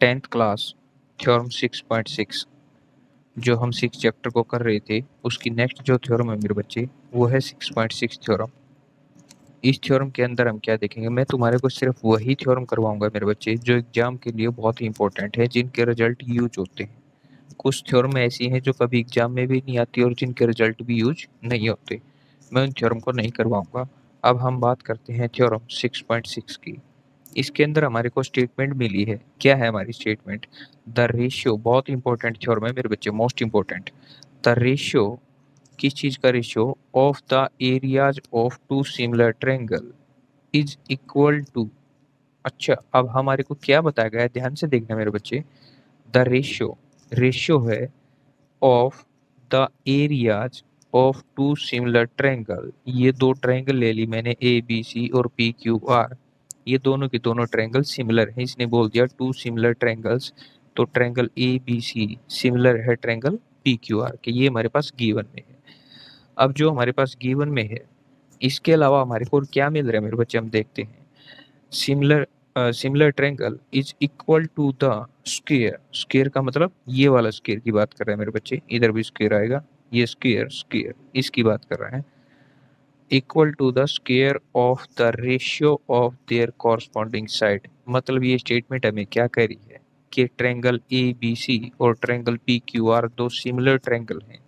10th class theorem 6.6 जो हम 6 chapter को कर रहे थे उसकी नेक्स्ट जो थ्योरम है मेरे बच्चे वो है 6.6 थ्योरम। इस थ्योरम के अंदर हम क्या देखेंगे, मैं तुम्हारे को सिर्फ वही थ्योरम करवाऊंगा मेरे बच्चे जो एग्जाम के लिए बहुत ही इंपॉर्टेंट है, जिनके रिजल्ट यूज होते हैं। कुछ थ्योरम ऐसी हैं जो कभी एग्जाम में भी नहीं आती और जिनके रिजल्ट भी यूज नहीं होते। मैं उन थ्योरम को नहीं करवाऊंगा। अब हम बात करते हैं थ्योरम 6.6 की। इसके अंदर हमारे को स्टेटमेंट मिली है। क्या है हमारी स्टेटमेंट? द रेशियो, बहुत इंपॉर्टेंट थ्योरम है मेरे बच्चे, मोस्ट इंपॉर्टेंट। द रेशियो, किस चीज का ratio? Of the areas of two similar triangle is equal to. अच्छा, अब हमारे को क्या बताया गया है, ध्यान से देखना मेरे बच्चे। द रेशियो, रेशियो है of the areas of two similar triangle. ये दो ट्रायंगल ले ली मैंने, ए बी सी और पी क्यू आर। ये दोनों के दोनों ट्रायंगल सिमिलर हैं, इसने बोल दिया टू सिमिलर ट्रायंगल्स। तो triangle A B C similar है ट्रायंगल पी क्यू आर के, ये हमारे पास गिवन में है। अब जो हमारे पास गिवन में है, इसके अलावा हमारे को क्या मिल रहा है मेरे बच्चे, हम देखते हैं। Similar similar triangle is equal to the square. Square का मतलब ये वाला स्क्वायर की बात कर रहे हैं मेरे बच्चे, इधर भी स्क्वायर आएगा, ये स्क्वायर स्क्वायर इसकी बात कर रहे हैं। Equal to the square of the ratio of their corresponding side. मतलब ये स्टेटमेंट हमें क्या कह रही है कि ट्रायंगल ए बी सी और ट्रायंगल पी क्यू आर दो सिमिलर ट्रायंगल हैं।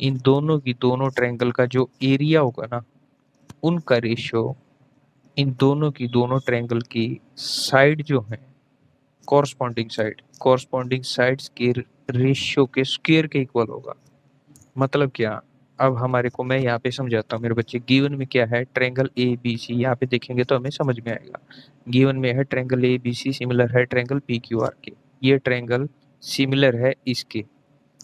इन दोनों की दोनों ट्रायंगल का जो एरिया होगा ना, उनका रेशियो इन दोनों की दोनों ट्रायंगल की साइड जो है, कॉरस्पॉन्डिंग साइड्स के रेशियो के स्क्वायर के इक्वल होगा। मतलब क्या? अब हमारे को मैं यहाँ पे समझाता हूँ मेरे बच्चे। गिवन में क्या है, ट्रायंगल ए बी सी, यहाँ पे देखेंगे तो हमें समझ में आएगा। गिवन में है triangle A B C similar है ट्रायंगल पी क्यू आर के, ये ट्रायंगल सिमिलर है इसके।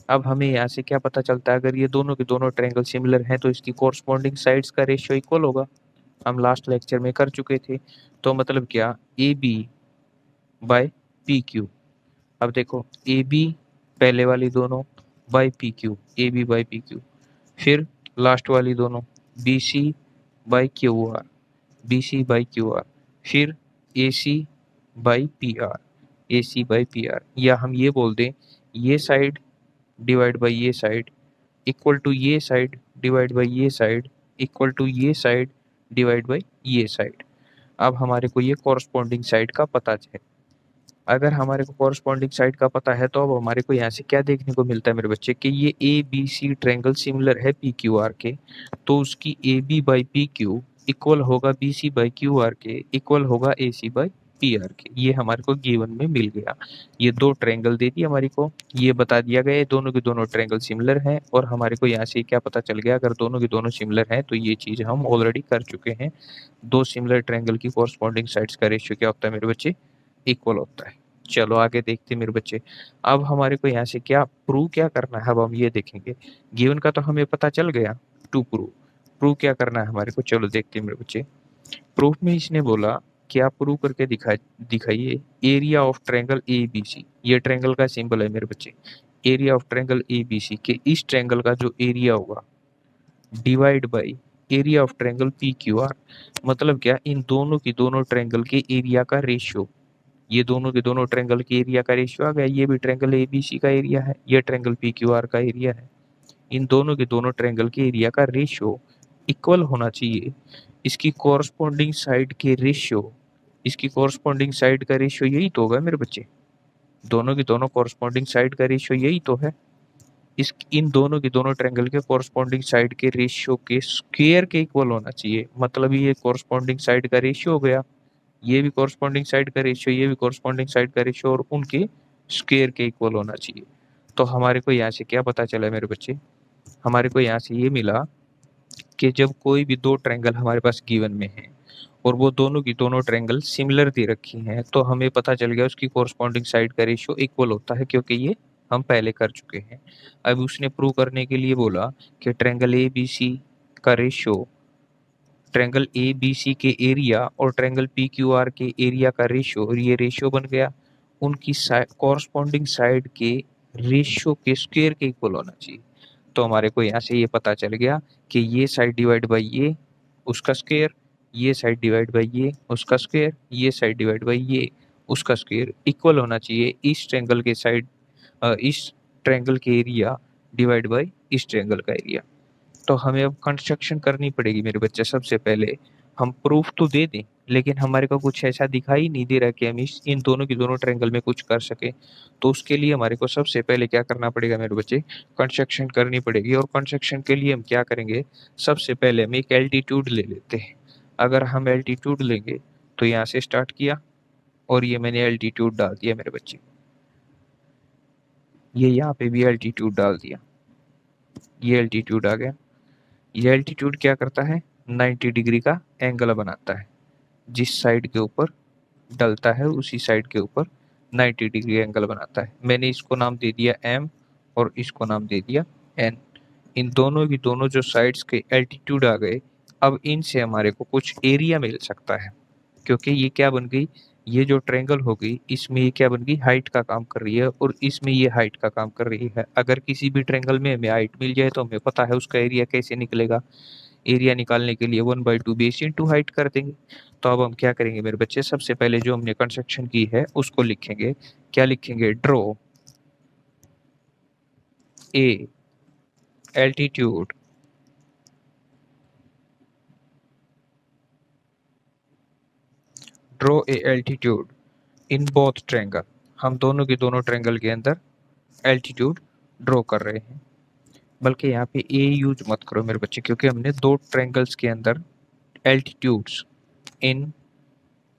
अब हमें यहाँ से क्या पता चलता है, अगर ये दोनों के दोनों ट्रायंगल सिमिलर हैं तो इसकी कॉरस्पॉन्डिंग साइड्स का रेशियो इक्वल होगा। हम लास्ट लेक्चर में कर चुके थे। तो मतलब क्या, A B by P Q. अब देखो, ए बी पहले वाली दोनों by P Q, A B by P Q. फिर लास्ट वाली दोनों B C by Q R, B C by Q R. फिर A C by P R, A C by P R. या हम ये बोल दें, ये साइड डिवाइड बाई ये साइड इक्वल टू ये साइड डिवाइड बाई ये साइड इक्वल टू ये साइड डिवाइड बाई ये साइड। अब हमारे को ये कॉरस्पॉन्डिंग साइड का पता है। अगर हमारे को कॉरस्पॉन्डिंग साइड का पता है तो अब हमारे को यहाँ से क्या देखने को मिलता है मेरे बच्चे, कि ये A B C triangle similar है पी क्यू आर के, तो उसकी A B by P Q equal होगा B C by Q R के, इक्वल होगा A C by P R के। ये हमारे को गिवन में मिल गया। ये दो ट्रायंगल दे दी हमारे को, ये बता दिया गया दोनों के दोनों ट्रायंगल सिमिलर हैं। और हमारे को यहाँ से क्या पता चल गया, अगर दोनों के दोनों सिमिलर हैं तो ये चीज हम ऑलरेडी कर चुके हैं। दो सिमिलर ट्रायंगल की कॉरस्पॉन्डिंग साइड्स का रेशियो क्या होता है मेरे बच्चे? इक्वल होता है। चलो आगे देखते हैं मेरे बच्चे। अब हमारे को यहाँ से क्या प्रूव क्या करना है, अब हम ये देखेंगे। गिवन का तो हमें पता चल गया, टू प्रूव क्या करना है हमारे को, चलो देखते हैं मेरे बच्चे। प्रूफ में इसने बोला क्या प्रूव करके दिखाइए area of triangle A B C. ये ट्रायंगल का सिंबल है मेरे बच्चे। Area of triangle A B C के इस ट्रायंगल का जो एरिया होगा divide by area of triangle P Q R. मतलब क्या, इन दोनों की दोनों ट्रायंगल के एरिया का रेशियो। ये दोनों के दोनों ट्रायंगल के एरिया का रेशियो आ गया। ये भी ट्रायंगल ए बी सी का एरिया है, ये ट्रायंगल पी क्यू आर का एरिया है। इन दोनों के दोनों ट्रायंगल के एरिया का रेशियो इक्वल होना चाहिए इसकी कॉरस्पॉन्डिंग साइड के रेशियो। इसकी कॉरस्पॉन्डिंग साइड का रेशियो यही तो होगा मेरे बच्चे, दोनों की दोनों कॉरस्पॉन्डिंग साइड का रेशियो यही तो है। इस इन दोनों के दोनों ट्रायंगल के कॉरस्पॉन्डिंग साइड के रेशियो के स्क्वायर के इक्वल होना चाहिए। मतलब ये कॉरस्पॉन्डिंग साइड का रेशियो हो गया, ये भी कॉरस्पॉन्डिंग साइड का रेशियो, ये भी कॉरस्पॉन्डिंग साइड का रेशियो, और उनके स्क्वायर के इक्वल होना चाहिए। तो हमारे को यहाँ से क्या पता चला मेरे बच्चे, हमारे को यहाँ से ये मिला कि जब कोई भी दो ट्रायंगल हमारे पास गिवन में है और वो दोनों की दोनों ट्रायंगल सिमिलर दे रखी हैं, तो हमें पता चल गया उसकी कॉरस्पॉन्डिंग साइड का रेशियो इक्वल होता है, क्योंकि ये हम पहले कर चुके हैं। अब उसने प्रूव करने के लिए बोला कि ट्रायंगल ए बी सी का ratio, triangle A B C के एरिया और ट्रायंगल पी क्यू आर के एरिया का रेशियो, और ये रेशियो बन गया उनकी कॉरस्पॉन्डिंग साइड के रेशियो के स्क्वायर के इक्वल होना चाहिए। तो हमारे को यहाँ से ये पता चल गया कि ये साइड डिवाइड बाई ये उसका स्क्वायर, ये साइड डिवाइड बाई ये उसका स्क्वायर, ये साइड डिवाइड बाई ये उसका स्क्वायर इक्वल होना चाहिए इस ट्रायंगल के साइड, इस ट्रायंगल के एरिया डिवाइड बाय इस ट्रायंगल का एरिया। तो हमें अब कंस्ट्रक्शन करनी पड़ेगी मेरे बच्चे। सबसे पहले हम प्रूफ तो दे दें, लेकिन हमारे को कुछ ऐसा दिखाई नहीं दे रहा कि हम इन दोनों की दोनों ट्रायंगल में कुछ कर सके। तो उसके लिए हमारे को सबसे पहले क्या करना पड़ेगा मेरे बच्चे, कंस्ट्रक्शन करनी पड़ेगी। और कंस्ट्रक्शन के लिए हम क्या करेंगे, सबसे पहले हम एक एल्टीट्यूड ले लेते हैं। अगर हम एल्टीट्यूड लेंगे तो यहाँ से स्टार्ट किया और ये मैंने एल्टीट्यूड डाल दिया मेरे बच्चे, ये यहाँ पे भी एल्टीट्यूड डाल दिया, ये एल्टीट्यूड आ गया। ये एल्टीट्यूड क्या करता है, 90 डिग्री का एंगल बनाता है। जिस साइड के ऊपर डलता है उसी साइड के ऊपर 90 डिग्री एंगल बनाता है। मैंने इसको नाम दे दिया m और इसको नाम दे दिया n। इन दोनों की दोनों जो साइड्स के एल्टीट्यूड आ गए, अब इनसे हमारे को कुछ एरिया मिल सकता है, क्योंकि ये क्या बन गई, ये जो ट्रायंगल हो गई इसमें ये क्या बन गई, हाइट का काम कर रही है और इसमें ये हाइट का काम कर रही है। अगर किसी भी ट्रायंगल में हमें हाइट मिल जाए तो हमें पता है उसका एरिया कैसे निकलेगा। एरिया निकालने के लिए 1/2 बेस इंटू हाइट कर देंगे। तो अब हम क्या करेंगे मेरे बच्चे, सबसे पहले जो हमने कंस्ट्रक्शन की है उसको लिखेंगे। क्या लिखेंगे, draw a altitude draw a altitude in both triangle. हम दोनों के दोनों ट्रायंगल के अंदर एल्टीट्यूड ड्रॉ कर रहे हैं। बल्कि यहाँ पे ए यूज मत करो मेरे बच्चे, क्योंकि हमने दो ट्रायंगल्स के अंदर एल्टीट्यूड्स इन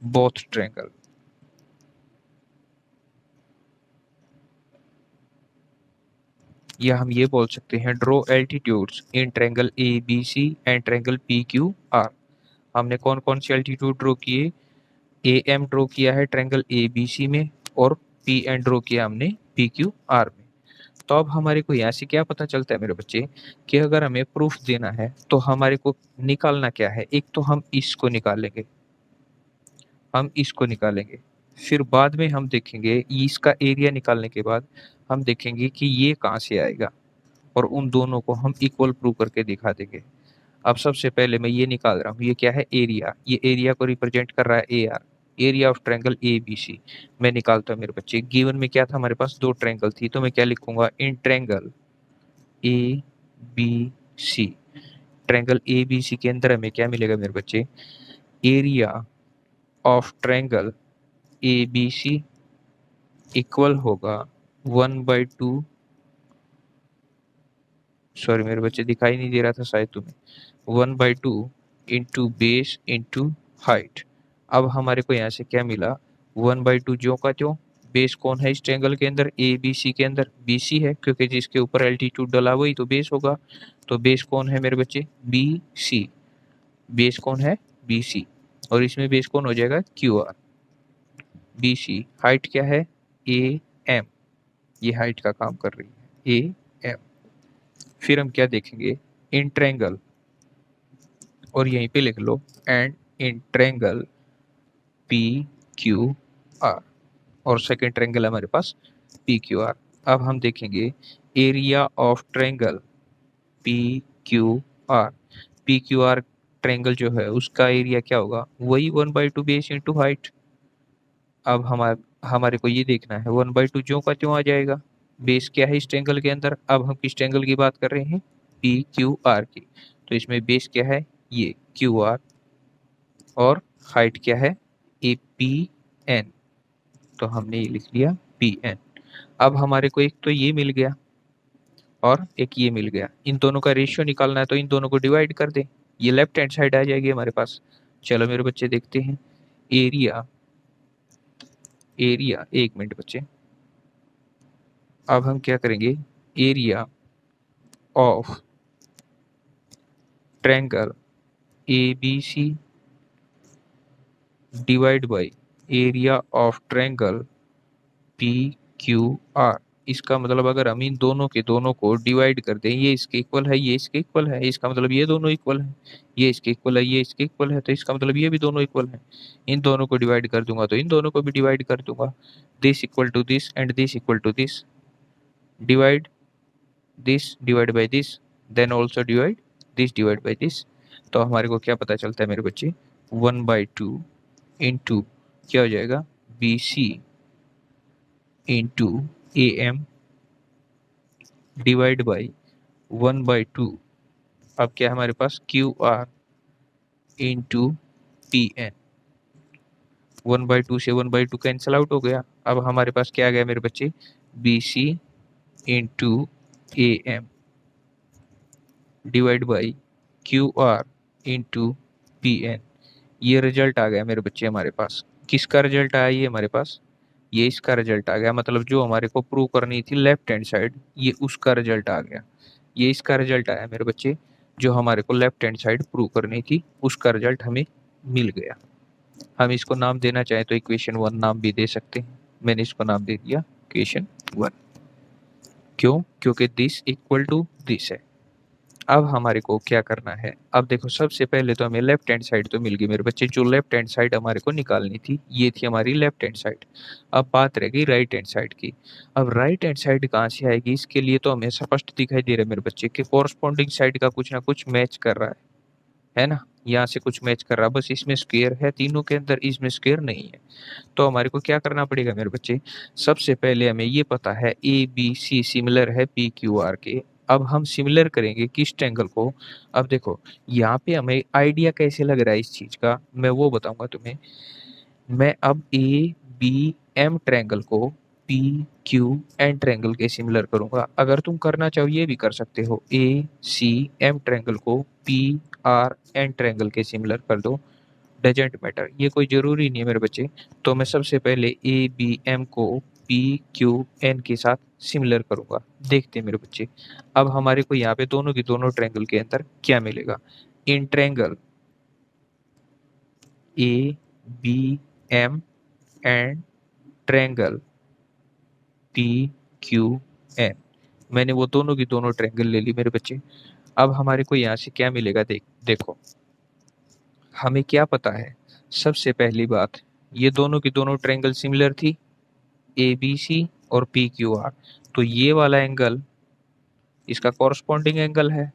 बोथ ट्रायंगल, या हम ये बोल सकते हैं draw altitudes in triangle A B C and triangle P Q R. हमने कौन कौन से एल्टीट्यूड ड्रॉ किए, ए एम ड्रॉ किया है ट्रायंगल ए बी सी में और पी एन ड्रॉ किया हमने पी क्यू आर में। तो अब हमारे को यहाँ से क्या पता चलता है मेरे बच्चे, कि अगर हमें प्रूफ देना है तो हमारे को निकालना क्या है, एक तो हम इसको निकालेंगे, हम इसको निकालेंगे, फिर बाद में हम देखेंगे इसका एरिया निकालने के बाद हम देखेंगे कि ये कहाँ से आएगा और उन दोनों को हम इक्वल प्रूव करके दिखा देंगे। अब सबसे पहले मैं ये निकाल रहा हूँ, ये क्या है, एरिया। ये एरिया को रिप्रेजेंट कर रहा है A R, area of triangle A B C. मैं निकालता हूँ मेरे बच्चे। गिवन में क्या था, हमारे पास दो ट्रायंगल थी, तो मैं क्या लिखूंगा, in triangle A B C. Triangle A B C के अंदर हमें क्या मिलेगा मेरे बच्चे, area of triangle A B C equal होगा 1/2, सॉरी मेरे बच्चे दिखाई नहीं दे रहा था शायद तुम्हें, 1/2 इंटू बेस इंटू हाइट। अब हमारे को यहाँ से क्या मिला, 1/2 ज्यों का त्यों। बेस कौन है इस ट्रायंगल के अंदर, ए बी सी के अंदर, बी सी है, क्योंकि जिसके ऊपर एल्टीट्यूड डला वही तो बेस होगा। तो बेस कौन है मेरे बच्चे, बी सी। बेस कौन है, बी सी, और इसमें बेस कौन हो जाएगा, Q R. B C, height क्या है, ए एम, ये हाइट का काम कर रही है, ए एम। फिर हम क्या देखेंगे, इन ट्रायंगल, और यहीं पे लिख लो, and in triangle P Q R, और सेकेंड ट्रायंगल हमारे पास पी क्यू आर। अब हम देखेंगे area of triangle P Q R. P Q R triangle जो है उसका एरिया क्या होगा, वही 1/2 बेस इंटू हाइट। अब हमारे को ये देखना है 1/2 ज्यों का त्यों आ जाएगा। बेस क्या है इस ट्रायंगल के अंदर, अब हम किस ट्रायंगल की बात कर रहे हैं, पी क्यू आर की। तो इसमें बेस क्या है, ये क्यू आर, और हाइट क्या है, ए पी एन। तो हमने ये लिख लिया पी एन। अब हमारे को एक तो ये मिल गया और एक ये मिल गया, इन दोनों का रेशियो निकालना है तो इन दोनों को डिवाइड कर दें, ये लेफ्ट हैंड साइड आ जाएगी हमारे पास। चलो मेरे बच्चे देखते हैं, एरिया, एरिया, एक मिनट बच्चे। अब हम क्या करेंगे, area of triangle A B C divide by area of triangle P Q R. इसका मतलब अगर हम इन दोनों के दोनों को डिवाइड कर दें, ये इसके इक्वल है, ये इसके इक्वल है, इसका मतलब ये दोनों इक्वल है, ये इसके इक्वल है, ये इसके इक्वल है, तो इसका मतलब ये भी दोनों इक्वल है। इन दोनों को डिवाइड कर दूंगा तो इन दोनों को भी डिवाइड कर दूंगा, this equal to this and this equal to this. Divide this divide by this, then also divide this divide by this. तो हमारे को क्या पता चलता है मेरे बच्चे, 1/2 इंटू क्या हो जाएगा, B C into A M divide by 1/2। अब क्या है हमारे पास Q R into P N. 1/2 से 1/2 कैंसिल आउट हो गया। अब हमारे पास क्या आ गया मेरे बच्चे, B C into A M divide by Q R into P N. ये रिजल्ट आ गया मेरे बच्चे हमारे पास। किसका रिजल्ट आया ये हमारे पास, ये इसका रिजल्ट आ गया। मतलब जो हमारे को प्रूव करनी थी लेफ्ट हैंड साइड, ये उसका रिजल्ट आ गया। ये इसका रिजल्ट आया मेरे बच्चे, जो हमारे को लेफ्ट हैंड साइड प्रूव करनी थी उसका रिजल्ट हमें मिल गया। हम इसको नाम देना चाहें तो इक्वेशन 1 नाम भी दे सकते हैं। मैंने इसको नाम दे दिया इक्वेशन 1। क्यों? क्योंकि दिस इक्वल टू दिस है। अब हमारे को क्या करना है, अब देखो सबसे पहले तो हमें लेफ्ट हैंड साइड तो मिल गई मेरे बच्चे। जो लेफ्ट हैंड साइड हमारे को निकालनी थी ये थी हमारी लेफ्ट हैंड साइड। अब बात रह गई राइट हैंड साइड की। अब राइट हैंड साइड कहाँ से आएगी, इसके लिए तो हमें स्पष्ट दिखाई दे रहा है मेरे बच्चे कि कोरस्पॉन्डिंग साइड का कुछ ना कुछ मैच कर रहा है ना। यहाँ से कुछ मैच कर रहा है, बस इसमें स्क्वायर है तीनों के अंदर, इसमें स्क्वायर नहीं है। तो हमारे को क्या करना पड़ेगा मेरे बच्चे, सबसे पहले हमें ये पता है ए बी सी सिमिलर है पी क्यू आर के। अब हम सिमिलर करेंगे किस ट्रायंगल को। अब देखो यहाँ पे हमें आइडिया कैसे लग रहा है इस चीज का, मैं वो बताऊंगा तुम्हें। मैं अब ए बी एम ट्रायंगल को पी क्यू एन ट्रायंगल के सिमिलर करूंगा। अगर तुम करना चाहो ये भी कर सकते हो, ए सी एम ट्रायंगल को पी आर एन ट्रायंगल के सिमिलर कर दो, डजेंट मैटर, ये कोई जरूरी नहीं है मेरे बच्चे। तो मैं सबसे पहले ए बी एम को पी क्यू एन के साथ सिमिलर करूंगा। देखते हैं मेरे बच्चे अब हमारे को यहाँ पे दोनों की दोनों ट्रायंगल के अंदर क्या मिलेगा। In triangle A B M and triangle P Q N, मैंने वो दोनों की दोनों ट्रायंगल ले ली मेरे बच्चे। अब हमारे को यहाँ से क्या मिलेगा, देखो हमें क्या पता है। सबसे पहली बात, ये दोनों की दोनों ट्रायंगल सिमिलर थी, ए बी सी और पी क्यू आर। तो ये वाला एंगल इसका कॉरस्पॉन्डिंग एंगल है,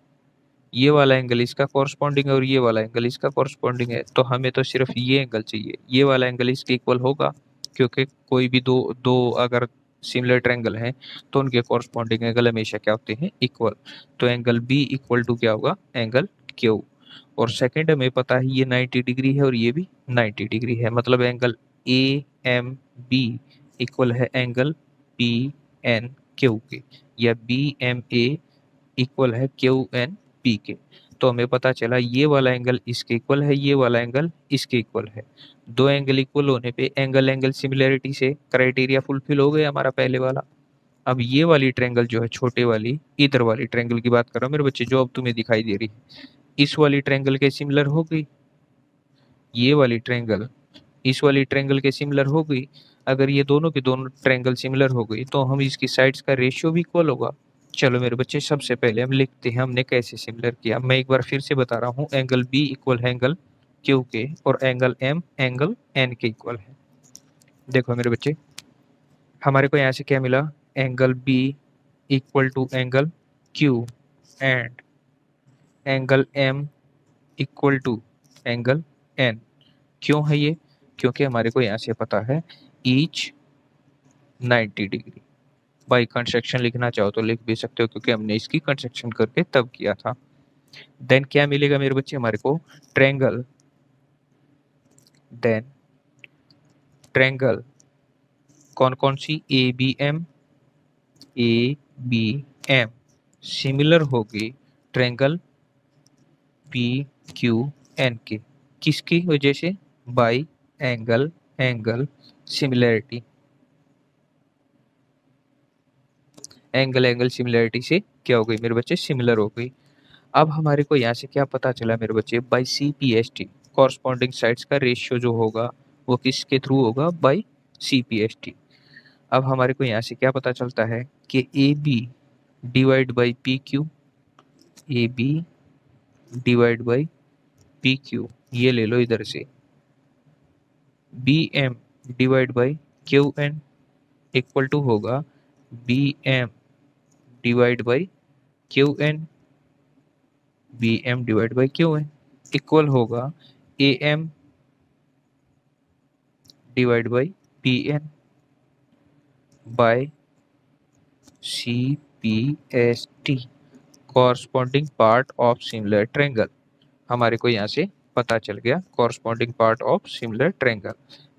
ये वाला एंगल इसका कॉरस्पॉन्डिंग है और ये वाला एंगल इसका कॉरस्पॉन्डिंग है। तो हमें तो सिर्फ ये एंगल चाहिए, ये वाला एंगल इसके इक्वल होगा, क्योंकि कोई भी दो दो अगर सिमिलर ट्रायंगल हैं तो उनके कॉरस्पॉन्डिंग एंगल हमेशा क्या होते हैं, इक्वल। तो एंगल बी इक्वल टू क्या होगा, एंगल क्यू। और सेकंड हमें पता है ये 90 डिग्री है और ये भी 90 डिग्री है, मतलब angle A M B equal है एंगल पी एन क्यू के, या बी एम ए इक्वल है क्यू एन पी के। तो हमें पता चला ये वाला एंगल इसके इक्वल है, ये वाला एंगल इसके इक्वल है। दो एंगल इक्वल होने पे एंगल एंगल सिमिलरिटी से क्राइटेरिया फुलफिल हो गया हमारा पहले वाला। अब ये वाली ट्रायंगल जो है छोटे वाली, इधर वाली ट्रायंगल की बात कर रहा हूँ मेरे बच्चे, जो अब तुम्हें दिखाई दे रही है, इस वाली ट्रायंगल के सिमिलर हो गई। ये वाली ट्रायंगल इस वाली ट्रायंगल के सिमिलर हो गई। अगर ये दोनों के दोनों ट्रायंगल सिमिलर हो गई तो हम इसकी साइड्स का रेशियो भी इक्वल होगा। चलो मेरे बच्चे सबसे पहले हम लिखते हैं हमने कैसे सिमिलर किया। मैं एक बार फिर से बता रहा हूँ, एंगल बी इक्वल है एंगल क्यू के और एंगल एम एंगल एन के इक्वल है। देखो मेरे बच्चे हमारे को यहाँ से क्या मिला, angle B equal to angle Q and angle M equal to angle N. क्यों है ये, क्योंकि हमारे को यहाँ से पता है ईच 90 डिग्री। बाई कंस्ट्रक्शन लिखना चाहो तो लिख भी सकते हो, क्योंकि हमने इसकी कंस्ट्रक्शन करके तब किया था। देन क्या मिलेगा मेरे बच्चे हमारे को, ट्रायंगल, देन ट्रायंगल कौन कौन सी, A B M, A B M similar होगी ट्रायंगल पी क्यू एन के। किसकी वजह से, by angle angle similarity, angle angle similarity से क्या हो गई मेरे बच्चे, सिमिलर हो गई। अब हमारे को यहाँ से क्या पता चला मेरे बच्चे, by C P S T, corresponding sides का रेशियो जो होगा वो किसके थ्रू होगा, by C P S T. अब हमारे को यहाँ से क्या पता चलता है कि A B divide by P Q, A B divide by P Q, ये ले लो इधर से, B M divide by Q N equal to होगा B M divide by Q N, B M divide by Q N equal होगा A M divide by P N by C P S T corresponding part of similar triangle. हमारे को यहाँ से पता चल गया corresponding part of similar triangle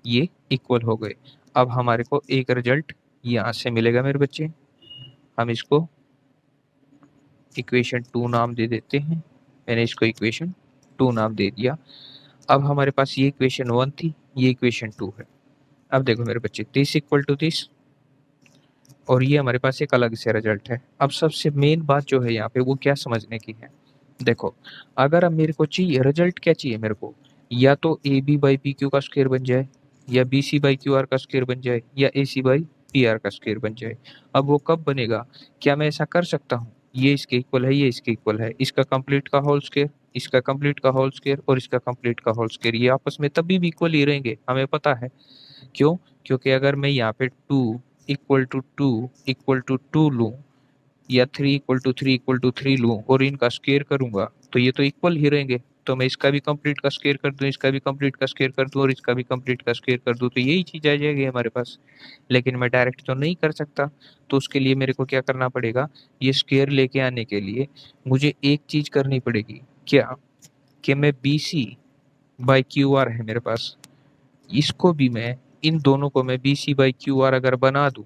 ये equal हो गए। अब हमारे को एक रिजल्ट यहाँ से मिलेगा मेरे बच्चे, हम इसको इक्वेशन 2 नाम दे देते हैं। मैंने इसको इक्वेशन 2 नाम दे दिया। अब हमारे पास ये इक्वेशन 1 थी, ये इक्वेशन 2 है। अब देखो मेरे बच्चे दिस इक्वल टू दिस, और ये हमारे पास एक अलग से रिजल्ट है। अब सबसे मेन बात जो है यहाँ पे वो क्या समझने की है, देखो अगर अब मेरे को चाहिए रिजल्ट क्या चाहिए मेरे को, या तो A B by P Q का स्क्वायर बन जाए, या B C by Q R का स्क्वायर बन जाए, या A C by P R का स्क्वायर बन जाए। अब वो कब बनेगा, क्या मैं ऐसा कर सकता हूँ ये इसके इक्वल है, ये इसके इक्वल है, इसका कंप्लीट का होल स्क्वायर, इसका कंप्लीट का होल स्क्वायर और इसका कंप्लीट का होल स्क्वायर, ये आपस में तभी भी इक्वल ही रहेंगे, हमें पता है। क्यों, क्योंकि अगर मैं यहाँ पे 2 इक्वल टू 2 इक्वल टू 2 लूँ, या 3 इक्वल टू 3 इक्वल टू 3 लूँ और इनका स्क्वायर करूंगा तो ये तो इक्वल ही रहेंगे। तो मैं इसका भी कंप्लीट का स्क्वायर कर दूं, इसका भी कंप्लीट का स्क्वायर कर दूं और इसका भी कंप्लीट का स्क्वायर कर दूं, तो यही चीज आ जाएगी हमारे पास। लेकिन मैं डायरेक्ट तो नहीं कर सकता, तो उसके लिए मेरे को क्या करना पड़ेगा, ये स्क्वायर लेके आने के लिए मुझे एक चीज करनी पड़ेगी, क्या कि मैं B C by Q R है मेरे पास, इसको भी मैं, इन दोनों को मैं B C by Q R अगर बना दूं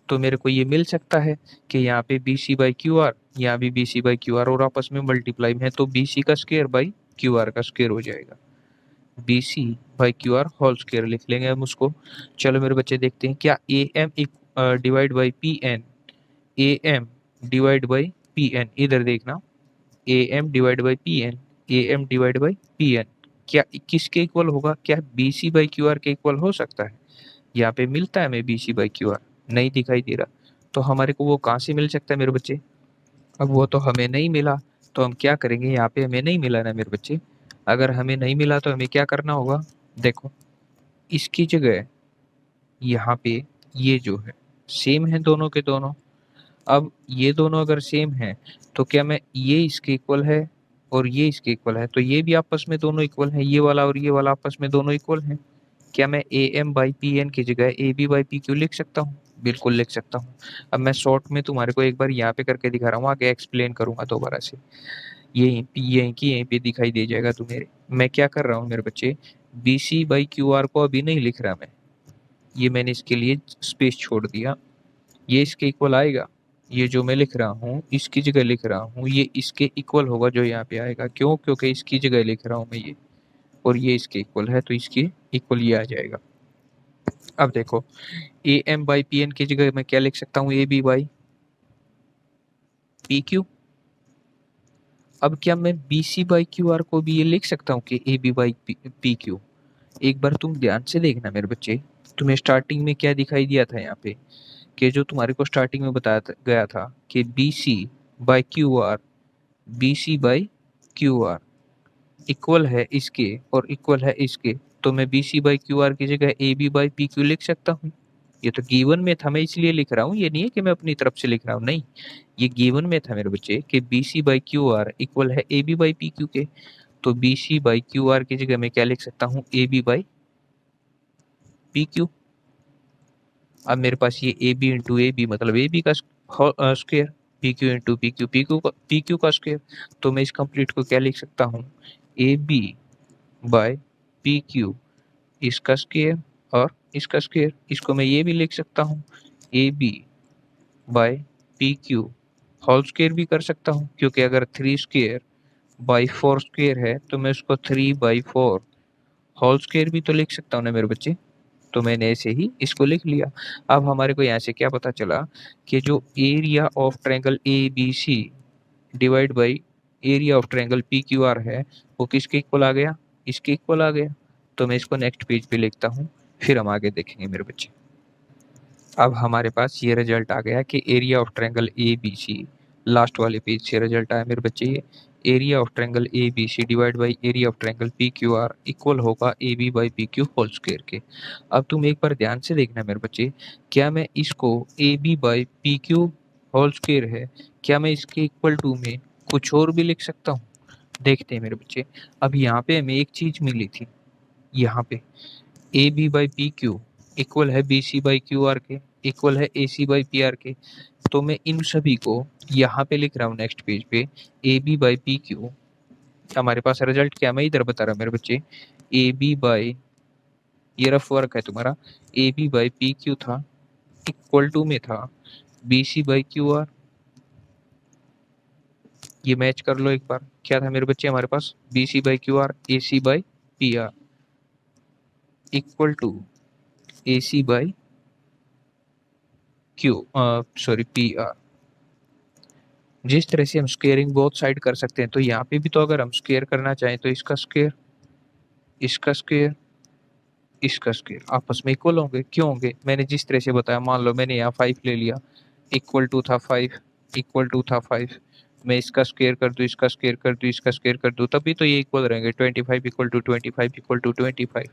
तो मेरे को ये मिल सकता है कि यहाँ पे B C by Q R, यहाँ भी B C by Q R और आपस में मल्टीप्लाई में है, तो बी सी का स्क्वायर बाई क्यू आर का स्क्वायर हो जाएगा। B C by Q R whole square लिख लेंगे हम उसको। चलो मेरे बच्चे देखते हैं क्या A M divide by P N, A M divide by P N, इधर देखना, A M divide by P N, A M divide by P N क्या किसके इक्वल होगा, क्या B C by Q R के इक्वल हो सकता है। यहाँ पे मिलता है हमें B C by Q R, नहीं दिखाई दे रहा, तो हमारे को वो कहाँ से मिल सकता है मेरे बच्चे। अब वो तो हमें नहीं मिला, तो हम क्या करेंगे, यहाँ पे हमें नहीं मिला ना मेरे बच्चे, अगर हमें नहीं मिला तो हमें क्या करना होगा, देखो इसकी जगह यहाँ पे ये जो है सेम है दोनों के दोनों। अब ये दोनों अगर सेम है तो क्या मैं, ये इसके इक्वल है और ये इसके इक्वल है, तो ये भी आपस में दोनों इक्वल है, ये वाला और ये वाला आपस में दोनों इक्वल है। क्या मैं A M by P N की जगह A B by P Q लिख सकता हूँ, बिल्कुल लिख सकता हूँ। अब मैं शॉर्ट में तुम्हारे को एक बार यहाँ पे करके दिखा रहा हूँ, आगे एक्सप्लेन करूंगा दोबारा से, यहीं पे दिखाई दे जाएगा तुम्हें। मैं क्या कर रहा हूँ मेरे बच्चे, B C by Q R को अभी नहीं लिख रहा मैं, ये मैंने इसके लिए स्पेस छोड़ दिया, ये इसके इक्वल आएगा, ये जो मैं लिख रहा हूँ इसकी जगह लिख रहा हूँ, ये इसके इक्वल होगा जो यहाँ पे आएगा। क्यों, क्योंकि इसकी जगह लिख रहा हूँ मैं ये, और ये इसके इक्वल है तो इसके इक्वल ये आ जाएगा। अब देखो A M by P N की जगह मैं क्या लिख सकता हूँ, A B by P Q. अब क्या मैं B C by Q R को भी ये लिख सकता हूँ कि A B by P Q. एक बार तुम ध्यान से देखना मेरे बच्चे, तुम्हें स्टार्टिंग में क्या दिखाई दिया था यहाँ पे, कि जो तुम्हारे को स्टार्टिंग में बताया गया था कि B C by Q R, B C by Q R equal है इसके और इक्वल है इसके, तो मैं B C by Q R की जगह A B by P Q लिख सकता हूँ। ये तो गिवन में था, मैं इसलिए लिख रहा हूँ, ये नहीं है कि मैं अपनी तरफ से लिख रहा हूँ, नहीं, ये गिवन में था मेरे बच्चे कि B C by Q R equal है A B by P Q के, तो B C by Q R की जगह मैं क्या लिख सकता हूँ, A B by P Q. अब मेरे पास ये A B into A B मतलब ए बी का square, P Q into P Q P Q का स्क्वायर, तो मैं इस कंप्लीट को क्या लिख सकता हूँ, A B by P Q इसका स्क्वायर और इसका स्क्वायर, इसको मैं ये भी लिख सकता हूँ A B by P Q whole square भी कर सकता हूँ, क्योंकि अगर 3 स्क्वायर बाई 4 स्क्वायर है तो मैं उसको 3 बाई 4 होल स्क्वायर भी तो लिख सकता हूँ ना मेरे बच्चे। तो मैंने ऐसे ही इसको लिख लिया। अब हमारे को यहाँ से क्या पता चला कि जो area of triangle A B C divide by area of triangle P Q R है वो किसके इक्वल आ गया, इसके इक्वल आ गया। तो मैं इसको नेक्स्ट पेज पे लिखता हूँ, फिर हम आगे देखेंगे मेरे बच्चे। अब हमारे पास ये रिजल्ट आ गया कि area of triangle A B C, last वाले पेज से रिजल्ट आया मेरे बच्चे, ये area of triangle A B C divide by area of triangle P Q R equal होगा A B by P Q whole square के। अब तुम एक बार ध्यान से देखना मेरे बच्चे, क्या मैं इसको A B by P Q whole square है, क्या मैं इसके इक्वल टू में कुछ और भी लिख सकता हूँ। देखते हैं मेरे बच्चे, अब यहाँ पे हमें एक चीज मिली थी, यहाँ पे A B by P Q equal है B C by Q R के, इक्वल है A C by P R के। तो मैं इन सभी को यहाँ पे लिख रहा हूँ नेक्स्ट पेज पे, A B by P Q. हमारे पास रिजल्ट क्या, मैं इधर बता रहा हूँ मेरे बच्चे, ए बी बाई, ये रफ वर्क है तुम्हारा, A B by P Q था, इक्वल टू में था B C by Q R. ये मैच कर लो एक बार, क्या था मेरे बच्चे हमारे पास, B C by Q R, A C by P R, equal to A C by Q, sorry P R. जिस तरह से हम स्क्वेयरिंग बोथ साइड कर सकते हैं, तो यहाँ पे भी तो अगर हम स्क्वेयर करना चाहें तो इसका स्क्वेयर, इसका स्क्वेयर, इसका स्क्वेयर आपस में इक्वल होंगे। क्यों होंगे, मैंने जिस तरह से बताया, मान लो मैंने यहाँ 5 ले लिया, इक्वल टू था 5, इक्वल टू था 5, मैं इसका स्क्वेयर कर दूँ, इसका स्क्वेयर कर दूँ, इसका स्क्वेयर कर दूँ, तभी तो ये इक्वल रहेंगे। 25 इक्वल टू 25 इक्वल टू 25।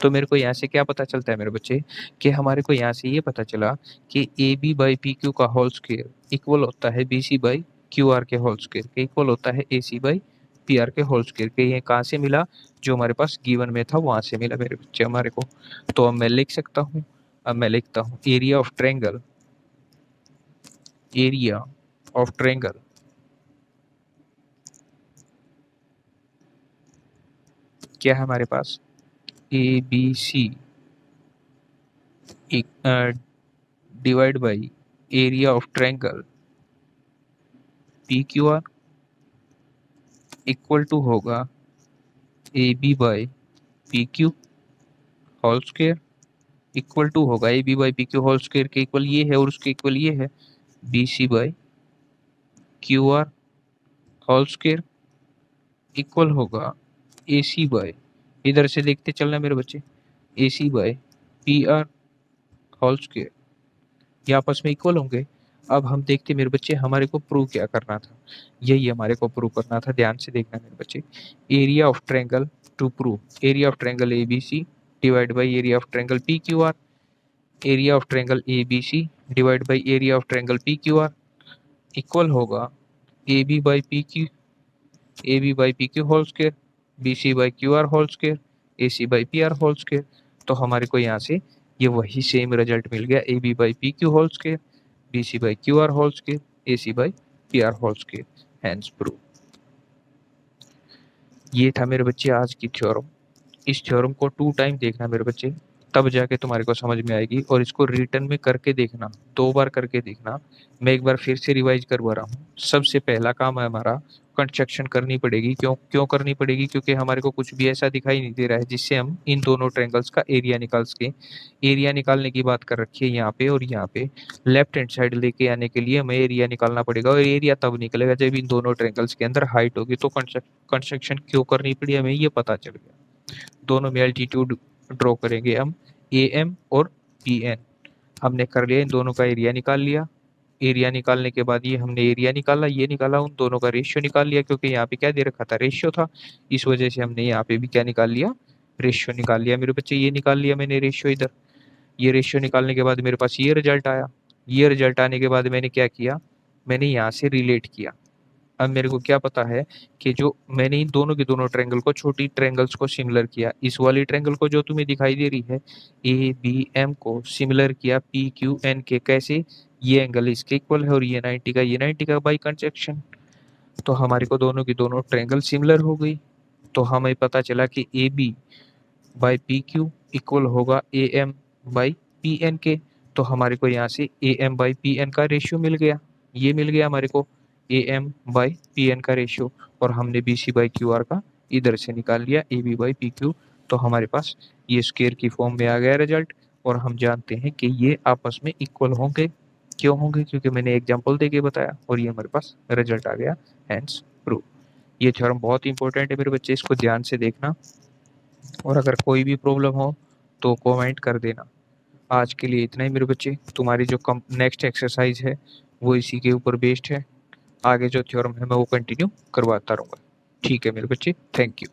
तो मेरे को यहाँ से क्या पता चलता है मेरे बच्चे, कि हमारे को यहाँ से ये पता चला कि A B by P Q का होल स्क्वेयर इक्वल होता है B C by Q R के होल स्क्वेयर के, इक्वल होता है A C by P R के होल स्क्वेयर के। ये कहाँ से मिला, जो हमारे पास गिवन में था वहाँ से मिला मेरे बच्चे हमारे को। तो अब मैं लिख सकता हूँ, अब मैं लिखता हूँ area of triangle, area of triangle क्या है हमारे पास, A B C divide by area of triangle P Q R, equal to होगा A B by P Q whole square, equal to होगा A B by P Q whole square के equal ये है और उसके इक्वल ये है B C by Q R whole square, equal होगा ए सी बाई, इधर से देखते चलना मेरे बच्चे, A C by P R whole square, ये आपस में इक्वल होंगे। अब हम देखते मेरे बच्चे हमारे को प्रूव क्या करना था, यही हमारे को प्रूव करना था, ध्यान से देखना मेरे बच्चे। Area of triangle to prove, area of triangle A B C divide by area of triangle P Q R, area of triangle A B C divide by area of triangle P Q R, equal होगा A B by P Q, A B by P Q whole square, B C by Q R whole square, A C by P R whole square. तो हमारे को यहाँ से ये वही same result मिल गया, A B by P Q whole square, B C by Q R whole square, A C by P R whole square, hence prove. ये था मेरे बच्चे आज की थ्योरम। इस थ्योरम को 2 टाइम देखना मेरे बच्चे, तब जाके तुम्हारे को समझ में आएगी, और इसको रिटर्न में करके देखना, 2 बार करके देखना। मैं एक बार फिर से रिवाइज करवा रहा हूँ। सबसे पहला काम है हमारा, कंस्ट्रक्शन करनी पड़ेगी। क्यों क्यों करनी पड़ेगी, क्योंकि हमारे को कुछ भी ऐसा दिखाई नहीं दे रहा है जिससे हम इन दोनों ट्रायंगल्स का एरिया निकाल सके। एरिया निकालने की बात कर रखी है यहाँ पे, और यहाँ पे लेफ्ट हैंड साइड लेके आने के लिए हमें एरिया निकालना पड़ेगा, और एरिया तब निकलेगा जब इन दोनों ट्रायंगल्स के अंदर हाइट होगी। तो कंस्ट्रक्शन क्यों करनी पड़ी हमें ये पता चल गया। दोनों में एल्टीट्यूड ड्रॉ करेंगे हम, ए एम और पी एन। हमने कर लिया, इन दोनों का एरिया निकाल लिया। एरिया निकालने के बाद ये हमने एरिया निकाला, ये निकाला, उन दोनों का रेशियो निकाल लिया, क्योंकि यहाँ पे क्या दे रखा था, रेशियो था। इस वजह से हमने यहाँ पे भी क्या निकाल लिया, रेशियो निकाल लिया मेरे बच्चे। ये निकाल लिया मैंने रेशियो इधर। ये रेशियो निकालने के बाद मेरे पास ये रिजल्ट आया। ये रिजल्ट आने के बाद मैंने क्या किया, मैंने यहाँ से रिलेट किया। अब मेरे को क्या पता है कि जो मैंने इन दोनों के दोनों ट्रायंगल को, छोटी ट्रायंगल्स को सिमिलर किया। इस वाली ट्रायंगल को जो तुम्हें दिखाई दे रही है ए बी एम को सिमिलर किया पी क्यू एन के, कैसे, ये एंगल इसके इक्वल है और ये 90 का, ये 90 का, बाई कंजक्शन। तो हमारे को दोनों की दोनों ट्रायंगल सिमिलर हो गई। तो हमें पता चला कि A B by P Q equal होगा A M by P N के। तो हमारे को यहाँ से A M by P N का रेशियो मिल गया, ये मिल गया हमारे को A M by P N का रेशियो। और हमने B C by Q R का इधर से निकाल लिया A B by P Q. तो हमारे पास ये स्क्वायर की फॉर्म में आ गया रिजल्ट। और हम जानते हैं कि ये आपस में इक्वल होंगे। क्यों होंगे, क्योंकि मैंने एग्जाम्पल दे के बताया और ये हमारे पास रिजल्ट आ गया, हैंस प्रूव। ये थ्योरम बहुत इंपॉर्टेंट है मेरे बच्चे, इसको ध्यान से देखना। और अगर कोई भी प्रॉब्लम हो तो कमेंट कर देना। आज के लिए इतना ही मेरे बच्चे। तुम्हारी जो नेक्स्ट एक्सरसाइज है वो इसी के ऊपर बेस्ड है। आगे जो थ्योरम है मैं वो कंटिन्यू करवाता रहूँगा। ठीक है मेरे बच्चे, थैंक यू।